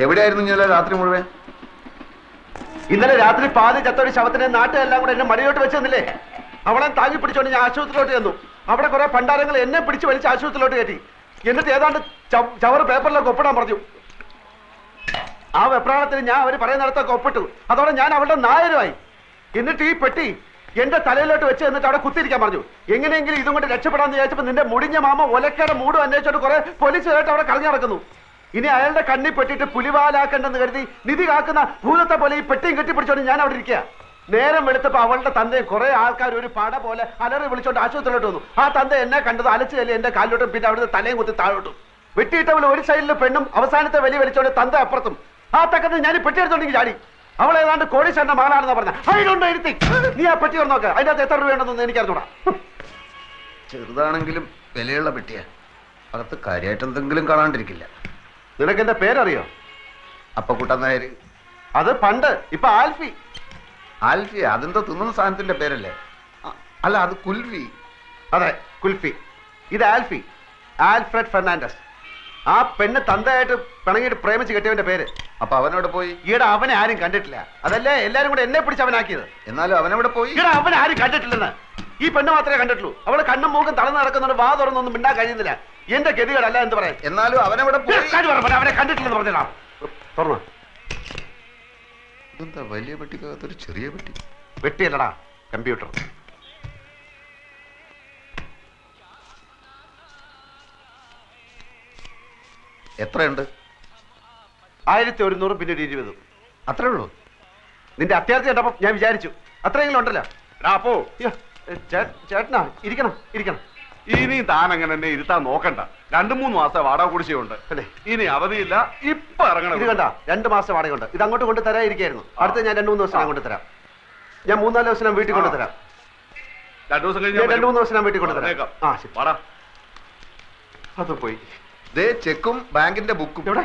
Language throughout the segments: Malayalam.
എവിടെയായിരുന്നു ഇന്നലെ രാത്രി മുഴുവൻ? ഇന്നലെ രാത്രി പാതി ചത്തൊരു ശവത്തിനെ നാട്ടുകാരെല്ലാം കൂടെ എന്നെ മടിയോട്ട് വെച്ച് തന്നില്ലേ? അവളെ താങ്ങി പിടിച്ചോണ്ട് ഞാൻ ആശുപത്രിയിലോട്ട് ചെന്നു. അവിടെ കുറെ പണ്ടാരങ്ങൾ എന്നെ പിടിച്ച് വലിച്ച് ആശുപത്രിയിലോട്ട് കയറ്റി. എന്നിട്ട് ഏതാണ്ട് ചവറ് പേപ്പറിലൊക്കെ ഒപ്പിടാൻ പറഞ്ഞു. ആ വെപ്രാളത്തിന് ഞാൻ അവർ പറയുന്നിടത്തൊക്കെ ഒപ്പിട്ടു. അതോടെ ഞാൻ അവളുടെ നായരുമായി. എന്നിട്ട് ഈ പെട്ടി എന്റെ തലയിലോട്ട് വെച്ച് എന്നിട്ട് അവിടെ കുത്തിയിരിക്കാൻ പറഞ്ഞു. എങ്ങനെയെങ്കിലും ഇതും കൊണ്ട് രക്ഷപ്പെടാന്ന് വിചാരിച്ചപ്പോൾ നിന്റെ മുടിഞ്ഞ മാമ ഒലക്കയുടെ മൂടും അന്വേഷിച്ചോണ്ട് കുറെ പോലീസുകാരായിട്ട് അവിടെ കളഞ്ഞു നടക്കുന്നു. ഇനി അയാളുടെ കണ്ണി പെട്ടിട്ട് പുലിവാലാക്കണ്ടെന്ന് കരുതി നിധി കാക്കുന്ന ഭൂതത്തെ പോലെ ഈ പെട്ടിയും കെട്ടിപ്പിടിച്ചോണ്ട് ഞാൻ അവിടെ ഇരിക്കുക. നേരം വെളുത്തപ്പോ അവളുടെ തന്തയും കുറെ ആൾക്കാർ ഒരു പട പോലെ അലറി വിളിച്ചോണ്ട് ആശുപത്രിയിലോട്ട് വന്നു. ആ തന്ത എന്നെ കണ്ടത് അലച്ചു കല്ലി എന്റെ കാലിലോട്ടും പിന്നെ അവിടുത്തെ തലയും കുത്തി താഴോട്ടും. വെട്ടിയിട്ടവൾ ഒരു സൈഡിൽ പെണ്ണും അവസാനത്തെ വലി വലിച്ചോണ്ട് തന്ത അപ്പുറത്തും. ആ തക്കത്ത് ഞാൻ പെട്ടി എടുത്തോണ്ടെങ്കിൽ ചാടി. അവൾ ഏതാണ്ട് കോടീശ്വരന്റെ മകളാണെന്ന് പറഞ്ഞ അതിലുണ്ടോ ഇരുത്തി. നീ ആ പെട്ടി ഒന്ന് നോക്ക്, അതിനകത്ത് എത്ര രൂപയുണ്ടെന്ന് എനിക്കറിഞ്ഞൂടാ. ചെറുതാണെങ്കിലും വിലയുള്ള പെട്ടിയാ. അകത്ത് കാര്യമായിട്ട് എന്തെങ്കിലും കാണാണ്ടിരിക്കില്ല. നിനക്ക് എന്റെ പേരറിയോ? അപ്പക്കുട്ടൻ നായർ. അത് പണ്ട്. ഇപ്പൊ ആൽഫി. ആൽഫി അതെന്തോ തിന്നുന്ന സാധനത്തിന്റെ പേരല്ലേ? അല്ല, അത് കുൽഫി. അതെ, കുൽഫി. ഇത് ആൽഫി, ആൽഫ്രഡ് ഫെർണാണ്ടസ്. ആ പെണ്ണ് തന്തയായിട്ട് പിണങ്ങിയിട്ട് പ്രേമിച്ച് കെട്ടിയവന്റെ പേര്. അപ്പൊ അവനോട് പോയി? ഈടെ അവനെ ആരും കണ്ടിട്ടില്ല. അതല്ലേ എല്ലാരും കൂടെ എന്നെ പിടിച്ച് അവനാക്കിയത്. എന്നാലും അവനവിടെ പോയി? ഈടെ അവനെ ആരും കണ്ടിട്ടില്ലെന്ന്. ഈ പെണ്ണ് മാത്രമേ കണ്ടിട്ടുള്ളൂ. അവള് കണ്ണും മൂക്കും തളർന്ന് നടക്കുന്നവര് വാ തുറന്നൊന്നും മിണ്ടാൻ കഴിയുന്നില്ല. എന്റെ ഗതികളല്ല എന്ത് പറയാൻ. എന്നാലും അവനവിടെ പോയി? അവനെ കണ്ടിട്ടില്ലെന്ന് പറഞ്ഞാ തുറന്നു. ഇതെന്താ വലിയ പെട്ടിക്കകത്തൊരു ചെറിയ പെട്ടി? വെട്ടിയല്ലടാ, കമ്പ്യൂട്ടർ. എത്രയുണ്ട്? 1100 പിന്നെ 20. അത്രേ ഉള്ളൂ? നിന്റെ അത്യാവശ്യം കണ്ടപ്പോ ഞാൻ വിചാരിച്ചു അത്രയെങ്കിലും ഉണ്ടല്ലോ. അപ്പോ ചേട്ടനാ ഇരിക്കണം ഇരിക്കണം. ഇനി താൻ അങ്ങനെ എന്നെ ഇരുത്താൻ നോക്കണ്ട. 2-3 മാസം വാടക കുടിശ്ശികയുണ്ട് അല്ലേ? ഇനി അവധിയില്ല. ഇപ്പൊ ഇറങ്ങണം. ഇത് കണ്ട 2 മാസം വാടകയുണ്ട്. ഇത് അങ്ങോട്ട് കൊണ്ട് തരാതിരിക്കായിരുന്നു. അടുത്ത ഞാൻ 2-3 ദിവസം കൊണ്ട് തരാം. ഞാൻ 3-4 ദിവസം വീട്ടിൽ കൊണ്ടുതരാം. 2 ദിവസം കഴിഞ്ഞ് 2-3 ദിവസം വീട്ടിൽ കൊണ്ടുതരാം. ആ ശരി, വാടാ. അത് പോയി. ദേ ചെക്കും ബാങ്കിന്റെ ബുക്കും. എവിടെ?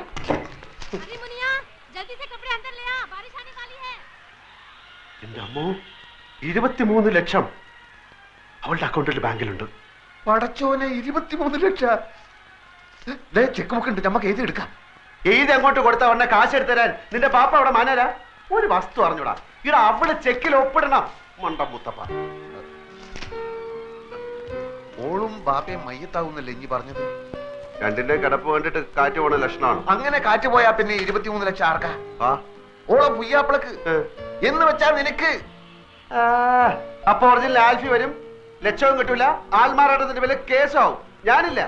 എന്റെ അമ്മോ, 23 ലക്ഷം അവളുടെ അക്കൗണ്ടിൽ ബാങ്കിലുണ്ട്. പടച്ചോനെ, 23 ലക്ഷം. ചെക്ക് ബുക്ക് ഉണ്ട്, നമുക്ക് എഴുതി എടുക്കാം. എഴുതി അങ്ങോട്ട് കൊടുത്ത ഉടനെ കാശ് എടുത്തരാൻ നിന്റെ പാപ്പ അവിടെ മാനരാ? ഒരു വസ്തു അറിഞ്ഞൂടാ. ഇവിടെ അവള് ചെക്കിൽ ഒപ്പിടണം. മണ്ടമുത്തപ്പ. ഓളും ബാപ്പയും മയ്യത്താവുന്നല്ലേ ഇനി പറഞ്ഞത്? രണ്ടിന്റെ കിടപ്പ് കണ്ടിട്ട് കാറ്റ് പോണ ലക്ഷണമാണ്. അങ്ങനെ കാറ്റ് പോയാ പിന്നെ 23 ലക്ഷം ആർക്കാ? ആ ഓളെ പുയ്യാപ്പിളക്ക് എന്ന് വെച്ചാ നിനക്ക്. അപ്പൊ ഒറിജിനൽ ആൽഫി വരും, ലക്ഷവും കിട്ടൂല, ആൽമാറാട്ടത്തിന്റെ വില കേസാവും. ഞാനില്ല,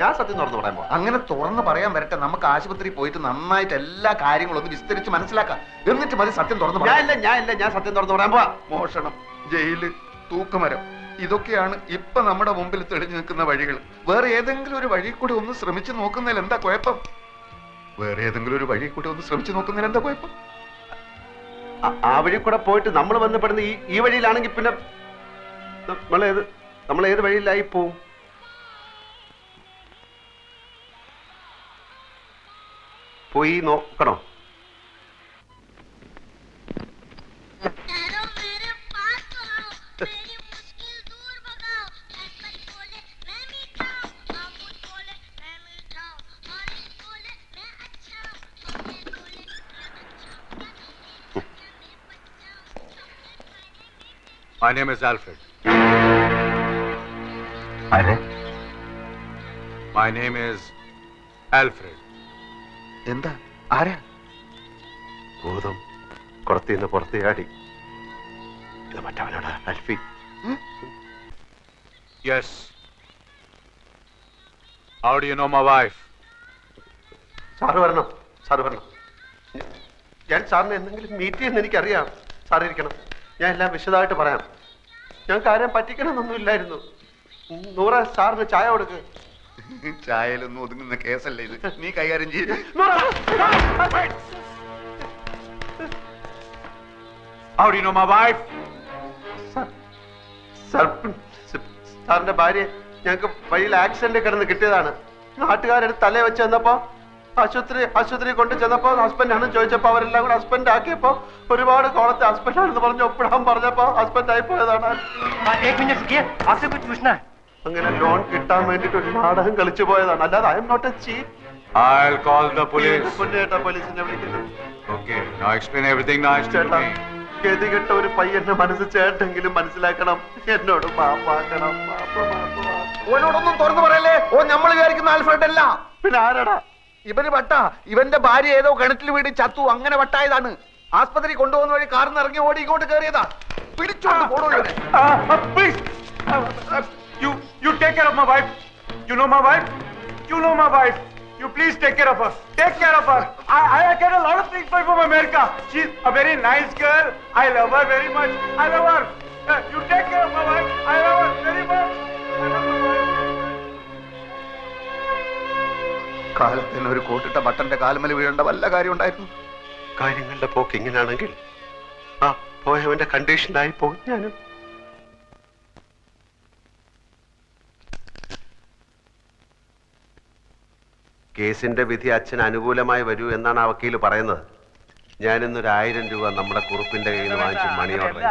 ഞാൻ സത്യം തുറന്നു പറയാൻ പോവാ. അങ്ങനെ തുറന്ന് പറയാൻ വരട്ടെ. നമുക്ക് ആശുപത്രി പോയിട്ട് നന്നായിട്ട് എല്ലാ കാര്യങ്ങളും ഒന്ന് വിസ്തരിച്ച് മനസ്സിലാക്കാം. എന്നിട്ട് മതി സത്യം തുറന്നു പറയാൻ. ഞാൻ സത്യം തുറന്നു പറയാൻ പോവാ. മോഷണം, ജയില്, തൂക്കുമരം, ഇതൊക്കെയാണ് ഇപ്പൊ നമ്മുടെ മുമ്പിൽ തെളിഞ്ഞു നിൽക്കുന്ന വഴികൾ. വേറെ ഏതെങ്കിലും ഒരു വഴി കൂടി ഒന്ന് ശ്രമിച്ചു നോക്കുന്നതിൽ എന്താ കുഴപ്പം? വേറെ ഏതെങ്കിലും ഒരു വഴി കൂടി ഒന്ന് ശ്രമിച്ചു നോക്കുന്നതിൽ എന്താ കുഴപ്പം? ആ വഴി കൂടെ പോയിട്ട് നമ്മൾ ബന്ധപ്പെടുന്ന ഈ വഴിയിലാണെങ്കിൽ പിന്നെ നമ്മൾ ഏത് വഴിയിലായി പോവും? പോയി നോക്കണോ? My name is Alfred. My name is Alfred. എന്താ? ആരാ? ഭൂതം കുളത്തിന്ന് പുറത്ത് ചാടി. ഇത് മറ്റവനാണ് Alfie. Yes. How do you know my wife? Sir വരണം. ഞാൻ സാറിനെ എന്തെങ്കിലും മീറ്റ് ചെയ്യുന്ന എനിക്കറിയാം. സാർ ഇരിക്കണം, ഞാൻ എല്ലാം വിശദമായിട്ട് പറയാം. ഞാൻ കാര്യം പറ്റിക്കണമെന്നൊന്നും ഇല്ലായിരുന്നു. 100 സാറിന് ചായ കൊടുക്ക്. ചായയിലൊന്നും ഒതുങ്ങുന്ന കേസല്ലേ ഇത്. നീ കൈകാര്യം ചെയ്ത്. How do you know my wife? സാറിന്റെ ഭാര്യ ഞങ്ങൾക്ക് വഴിയിൽ ആക്സിഡന്റ് കിടന്ന് കിട്ടിയതാണ്. നാട്ടുകാരെടുത്ത് തലേ വെച്ച് ചെന്നപ്പോ ആശുപത്രി കൊണ്ട് ചെന്നപ്പോ ഹസ്ബൻഡാണെന്ന് ചോദിച്ചപ്പോ അവരെല്ലാം കൂടെ ഹസ്ബൻഡ് ആക്കിയപ്പോ ഒരുപാട് കോളത്തെ ഹസ്ബൻഡാണെന്ന് പറഞ്ഞ് ഒപ്പിടാൻ പറഞ്ഞപ്പോ ഹസ്ബൻഡ് ആയി പോയതാണ്. അങ്ങനെ ലോൺ കിട്ടാൻ വേണ്ടിട്ട് ഒരു നാടകം കളിച്ചു പോയതാണ്, അല്ലാതെ I am not a cheat. I'll call the police. പൊന്നേട്ടാ പോലീസിനെ വിളിക്കുന്നത്. Okay, now explain everything nice to ചേട്ടാ, me. ഗതികെട്ട ഒരു പയ്യന്റെ മനസ്സ് ചേട്ടെങ്കിലും മനസ്സിലാക്കണം. എന്നോട് മാപ്പാക്കണം. ഓനോടൊന്നും തുറന്നു പറയല്ലേ. ഓ നമ്മൾ വിചാരിക്കുന്ന ആൽഫ്രഡ് അല്ല. പിന്നെ ആരാടാ? ഇവന് വട്ട. ഇവന്റെ ഭാര്യ ഏതോ കിണറ്റിൽ വീട് ചത്തു, അങ്ങനെ വട്ടായതാണ്. ആസ്പത്രി കൊണ്ടുപോകുന്ന വഴി കാറിന്ന് ഇറങ്ങി ഓടി ഇങ്ങോട്ട് കയറിയതാ. പിടിച്ചോണ്ട് പോടോ ഇവനെ. Please, you take care of my wife. You know my wife. You know my wife. You please take care of her. Take care of her. I get a lot of things from America. She's a very nice girl. I love her very much. I love her. You take care of my wife. I love her very much. I love my wife. കാലത്തിന് ഒരു കോട്ടിട്ട ബട്ടന്റെ കാലുമല വീഴേണ്ട വല്ല കാര്യം ഉണ്ടായിരുന്നു? കാര്യങ്ങളുടെ പോക്ക് ഇങ്ങനെയാണെങ്കിൽ ആ പോയവന്റെ കണ്ടീഷനായി പോയി ഞാനും. കേസിന്റെ വിധി അച്ഛൻ അനുകൂലമായി വരൂ എന്നാണ് ആ വക്കീൽ പറയുന്നത്. ഞാനിന്നൊരു 1000 രൂപ നമ്മുടെ കുറുപ്പിന്റെ കയ്യിൽ നിന്ന് വാങ്ങിച്ച് മണി ഓർഡർ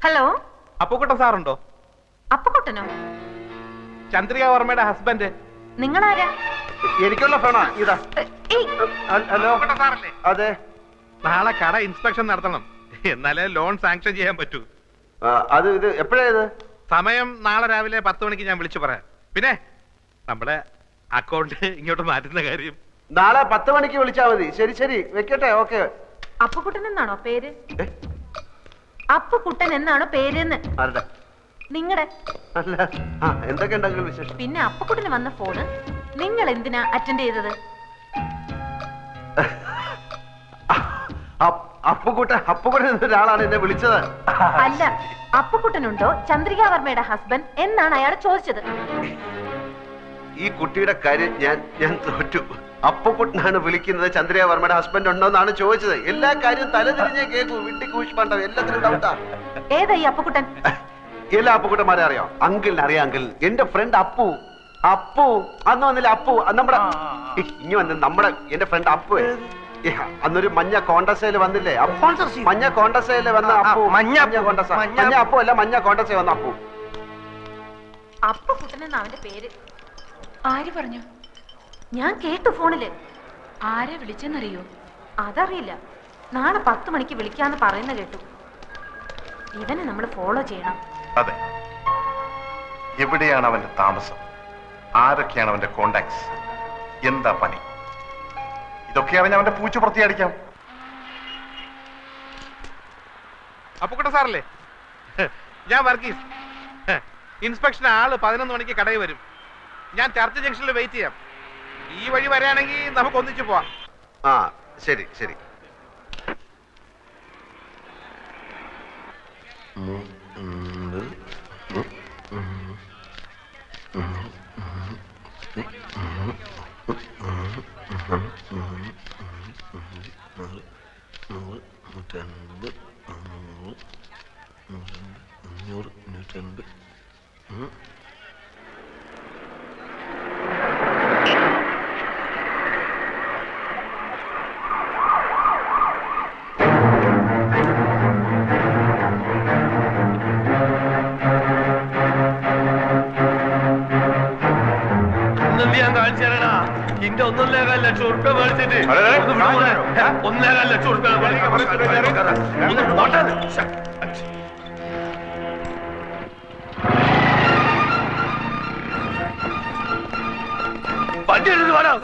ഹലോ, അപ്പുക്കുട്ടൻ സാറുണ്ടോ? അപ്പുക്കുട്ടനോ? ചന്ദ്രിക വർമ്മയുടെ ഹസ്ബൻഡ്. നിങ്ങളാരാ? എനിക്കുള്ള ഫോണാ ഇതാ. ഏയ്, ഹലോ, സാറല്ലേ? അതെ. നാളെ കട ഇൻസ്പെക്ഷൻ നടത്തണം, എന്നാലേ ലോൺ സാങ്ഷൻ ചെയ്യാൻ പറ്റൂ. അത് ഇത് എപ്പോഴാ ഇത്? സമയം നാളെ രാവിലെ 10 മണിക്ക് ഞാൻ വിളിച്ചു പറയാം. പിന്നെ നമ്മുടെ അക്കൗണ്ട് ഇങ്ങോട്ട് മാറ്റുന്ന കാര്യം നാളെ 10 മണിക്ക് വിളിച്ചാ മതി. ശരി ശരി, വെക്കട്ടെ. ഓക്കെ. അപ്പുക്കുട്ടൻ എന്നാണോ പേര്? അപ്പുക്കുട്ടൻ എന്നാണോ പേരെന്ന്? ആരുടെ? നിങ്ങളുടെ. അല്ല, എന്തൊക്കെ ഉണ്ടെങ്കിലും വിശേഷം. പിന്നെ അപ്പുക്കുട്ടന് വന്ന ഫോണ് നിങ്ങൾ എന്തിനാ അറ്റൻഡ് ചെയ്തത്? അപ്പുകുട്ടൻ എന്നൊരാളാണ് എന്നെ വിളിച്ചത്. അല്ല, അപ്പുക്കുട്ടനുണ്ടോ ചന്ദ്രിക വർമ്മയുടെ ഹസ്ബൻഡ് എന്നാണ് അയാൾ ചോദിച്ചത്. ഈ കുട്ടിയുടെ കാര്യം ഞാൻ തോറ്റു. അപ്പുകുട്ടനാണ് വിളിക്കുന്നത്, ചന്ദ്രിക വർമ്മയുടെ ഹസ്ബൻഡ് ഉണ്ടോ എന്നാണ് ചോദിച്ചത്. എല്ലാ കാര്യവും തലതിരിഞ്ഞേ കേൾക്കൂ. വിട്ടി കൂഷിപ്പണ്ടോ, എല്ലാത്തിനും ഡൗട്ടാ. ഏതാ ഈ അപ്പുക്കുട്ടൻ? എല്ലാ അപ്പുകുട്ടന്മാരെ അറിയാം. അങ്കിളിനെ അറിയാം. അങ്കിൾ എന്റെ ഫ്രണ്ട് അപ്പു. അന്ന് വന്നില്ല അപ്പു, നമ്മുടെ ഇനി വന്ന് എന്റെ ഫ്രണ്ട് അപ്പു. അന്നൊരു മഞ്ഞ കോണ്ടസയിൽ വന്നില്ലേ? മഞ്ഞ കോണ്ടസയിൽ വന്ന അപ്പു. മഞ്ഞ അപ്പു അല്ല, മഞ്ഞ കോണ്ടസയിൽ വന്ന അപ്പു. അപ്പുക്കുട്ടൻ എന്നാ അവന്റെ പേര്. ആര് പറഞ്ഞു? ഞാൻ കേട്ടു ഫോണില്. ആരെ വിളിച്ചെന്നറിയോ? അതറിയില്ല. നാളെ 10 മണിക്ക് വിളിക്കാന്ന് പറയുന്ന കേട്ടു. ഇവനെ നമ്മൾ ഫോളോ ചെയ്യണം. അതെ. എവിടെയാണ് അവന്റെ താമസം? ആരൊക്കെയാണ് അവന്റെ കോണ്ടാക്ട്സ്? എന്താ പണി? ഇതൊക്കെ അറിഞ്ഞ അവന്റെ പൂച്ച പുറത്തിയടിക്കാം. അപ്പുക്കുട്ടൻ സാറല്ലേ? ഞാൻ വർഗീസ്. ഇൻസ്പെക്ഷൻ ആള് 11 മണിക്ക് കടയിൽ വരും. ഞാൻ ചർച്ച് ജംഗ്ഷനിൽ വെയിറ്റ് ചെയ്യാം. ഈ വഴി വരാണെങ്കിൽ നമുക്ക് ഒന്നിച്ചു പോവാം. ശരി ശരി. ഇന്റെ 1.25 ലക്ഷം ഉറുപ്പ്യ മേടിച്ചിട്ട് 1.25 ലക്ഷം ഉറുപ്പ്യ വണ്ടി എടുത്ത് വേണം.